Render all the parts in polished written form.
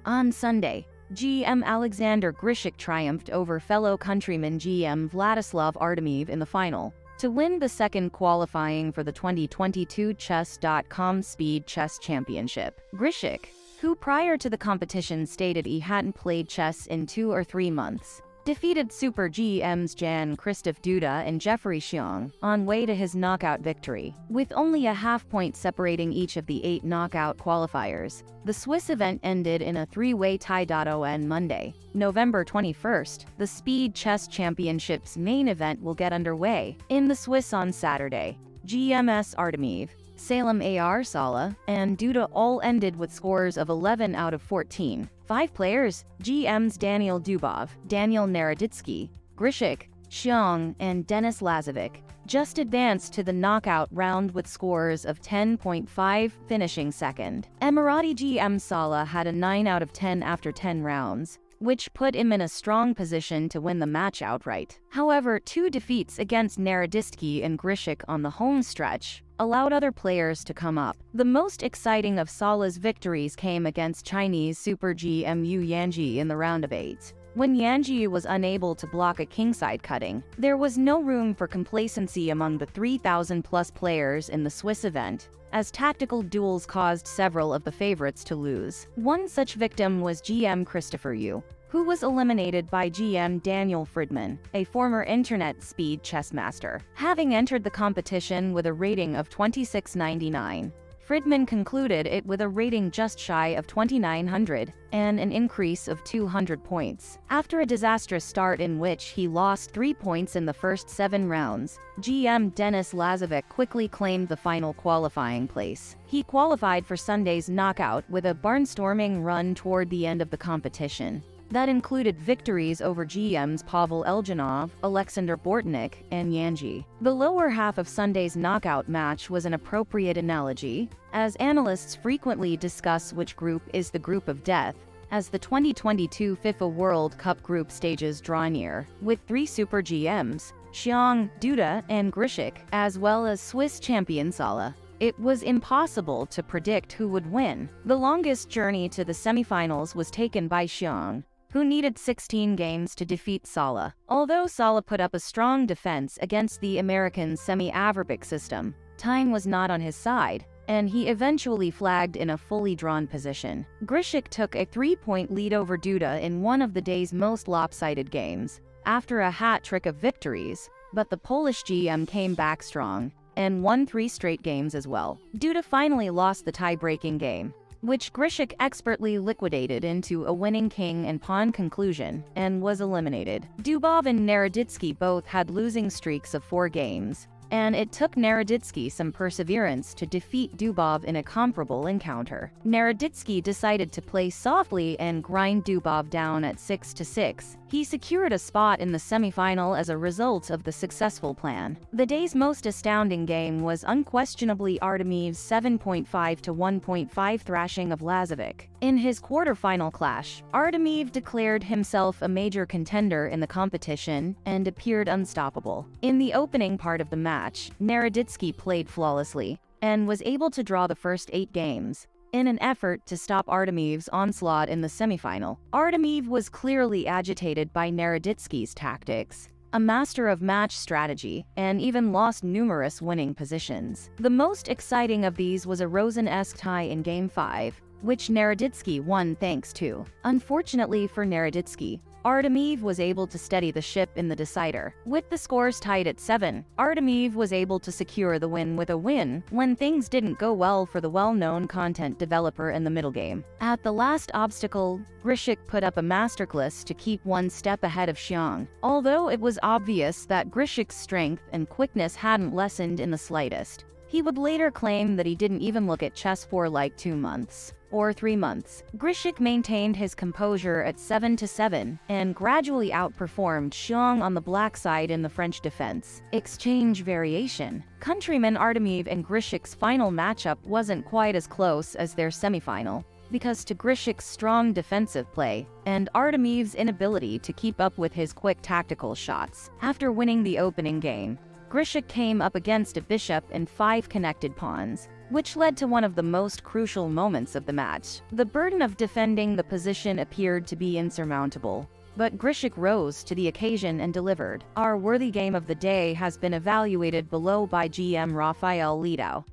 On Sunday, GM Alexander Grischuk triumphed over fellow countryman GM Vladislav Artemiev in the final, to win the second qualifying for the 2022 Chess.com Speed Chess Championship. Grischuk, who prior to the competition stated he hadn't played chess in 2 or 3 months, defeated Super GMs Jan-Christoph Duda and Jeffrey Xiong on way to his knockout victory. With only a half-point separating each of the 8 knockout qualifiers, the Swiss event ended in a 3-way tie. On Monday, November 21st, the Speed Chess Championship's main event will get underway. In the Swiss on Saturday, GMs Artemiev, Salem Ar Sala, and Duda all ended with scores of 11 out of 14. 5 players, GMs Daniel Dubov, Daniel Naroditsky, Grischuk, Xiong, and Denis Lazovic, just advanced to the knockout round with scores of 10.5, finishing second. Emirati GM Sala had a 9 out of 10 after 10 rounds, which put him in a strong position to win the match outright. However, 2 defeats against Naroditsky and Grischuk on the home stretch allowed other players to come up. The most exciting of Sala's victories came against Chinese Super GM Yu Yanji in the round of 8. When Yanji was unable to block a kingside cutting, there was no room for complacency among the 3,000-plus players in the Swiss event, as tactical duels caused several of the favorites to lose. One such victim was GM Christopher Yu, who was eliminated by GM Daniel Friedman, a former internet speed chess master. Having entered the competition with a rating of 2699, Friedman concluded it with a rating just shy of 2,900 and an increase of 200 points. After a disastrous start in which he lost 3 points in the first 7 rounds, GM Denis Lazovic quickly claimed the final qualifying place. He qualified for Sunday's knockout with a barnstorming run toward the end of the competition. That included victories over GMs Pavel Eljanov, Alexander Bortnik, and Yanji. The lower half of Sunday's knockout match was an appropriate analogy, as analysts frequently discuss which group is the group of death, as the 2022 FIFA World Cup group stages draw near, with 3 Super GMs, Xiong, Duda, and Grischuk, as well as Swiss champion Sala. It was impossible to predict who would win. The longest journey to the semifinals was taken by Xiong, who needed 16 games to defeat Sala. Although Sala put up a strong defense against the American semi-Averbic system, time was not on his side, and he eventually flagged in a fully drawn position. Grischuk took a 3-point lead over Duda in one of the day's most lopsided games, after a hat trick of victories, but the Polish GM came back strong and won 3 straight games as well. Duda finally lost the tie-breaking game, which Grischuk expertly liquidated into a winning king and pawn conclusion, and was eliminated. Dubov and Naroditsky both had losing streaks of 4 games, and it took Naroditsky some perseverance to defeat Dubov in a comparable encounter. Naroditsky decided to play softly and grind Dubov down at 6-6. He secured a spot in the semifinal as a result of the successful plan. The day's most astounding game was unquestionably Artemiev's 7.5 to 1.5 thrashing of Lazovic. In his quarterfinal clash, Artemiev declared himself a major contender in the competition and appeared unstoppable. In the opening part of the match, Naroditsky played flawlessly and was able to draw the first 8 games. In an effort to stop Artemiev's onslaught in the semifinal, Artemiev was clearly agitated by Naroditsky's tactics, a master of match strategy, and even lost numerous winning positions. The most exciting of these was a Rosen-esque tie in Game 5, which Naroditsky won thanks to. Unfortunately for Naroditsky, Artemiev was able to steady the ship in the decider. With the scores tied at 7, Artemiev was able to secure the win with a win when things didn't go well for the well-known content developer in the middle game. At the last obstacle, Grischuk put up a masterclass to keep 1 step ahead of Xiong, although it was obvious that Grischuk's strength and quickness hadn't lessened in the slightest. He would later claim that he didn't even look at chess for like 2 months. Or 3 months. Grischuk maintained his composure at 7-7 and gradually outperformed Xiong on the black side in the French defense. Exchange variation. Countryman Artemiev and Grischuk's final matchup wasn't quite as close as their semifinal, because to Grischuk's strong defensive play and Artemiev's inability to keep up with his quick tactical shots. After winning the opening game, Grischuk came up against a bishop and 5 connected pawns, which led to one of the most crucial moments of the match. The burden of defending the position appeared to be insurmountable, but Grischuk rose to the occasion and delivered. Our worthy game of the day has been evaluated below by GM Rafael Lidau.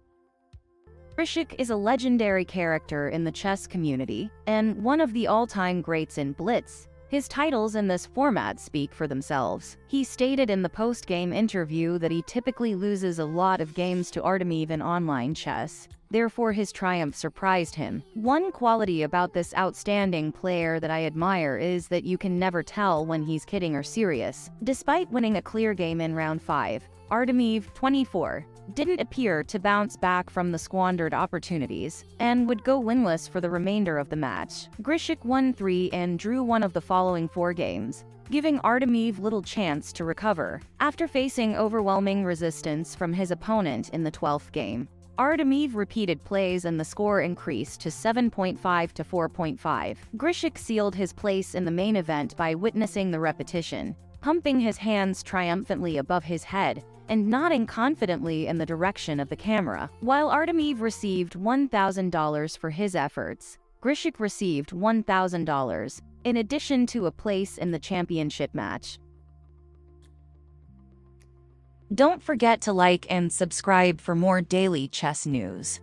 Grischuk is a legendary character in the chess community, and one of the all-time greats in Blitz. His titles in this format speak for themselves. He stated in the post-game interview that he typically loses a lot of games to Artemiv in online chess. Therefore, his triumph surprised him. One quality about this outstanding player that I admire is that you can never tell when he's kidding or serious. Despite winning a clear game in round 5, Artemiv, 24, didn't appear to bounce back from the squandered opportunities, and would go winless for the remainder of the match. Grischuk won 3 and drew one of the following 4 games, giving Artemiv little chance to recover. After facing overwhelming resistance from his opponent in the 12th game, Artemiv repeated plays and the score increased to 7.5 to 4.5. Grischuk sealed his place in the main event by witnessing the repetition, pumping his hands triumphantly above his head, and nodding confidently in the direction of the camera. While Artemiv received $1,000 for his efforts, Grischuk received $1,000, in addition to a place in the championship match. Don't forget to like and subscribe for more daily chess news.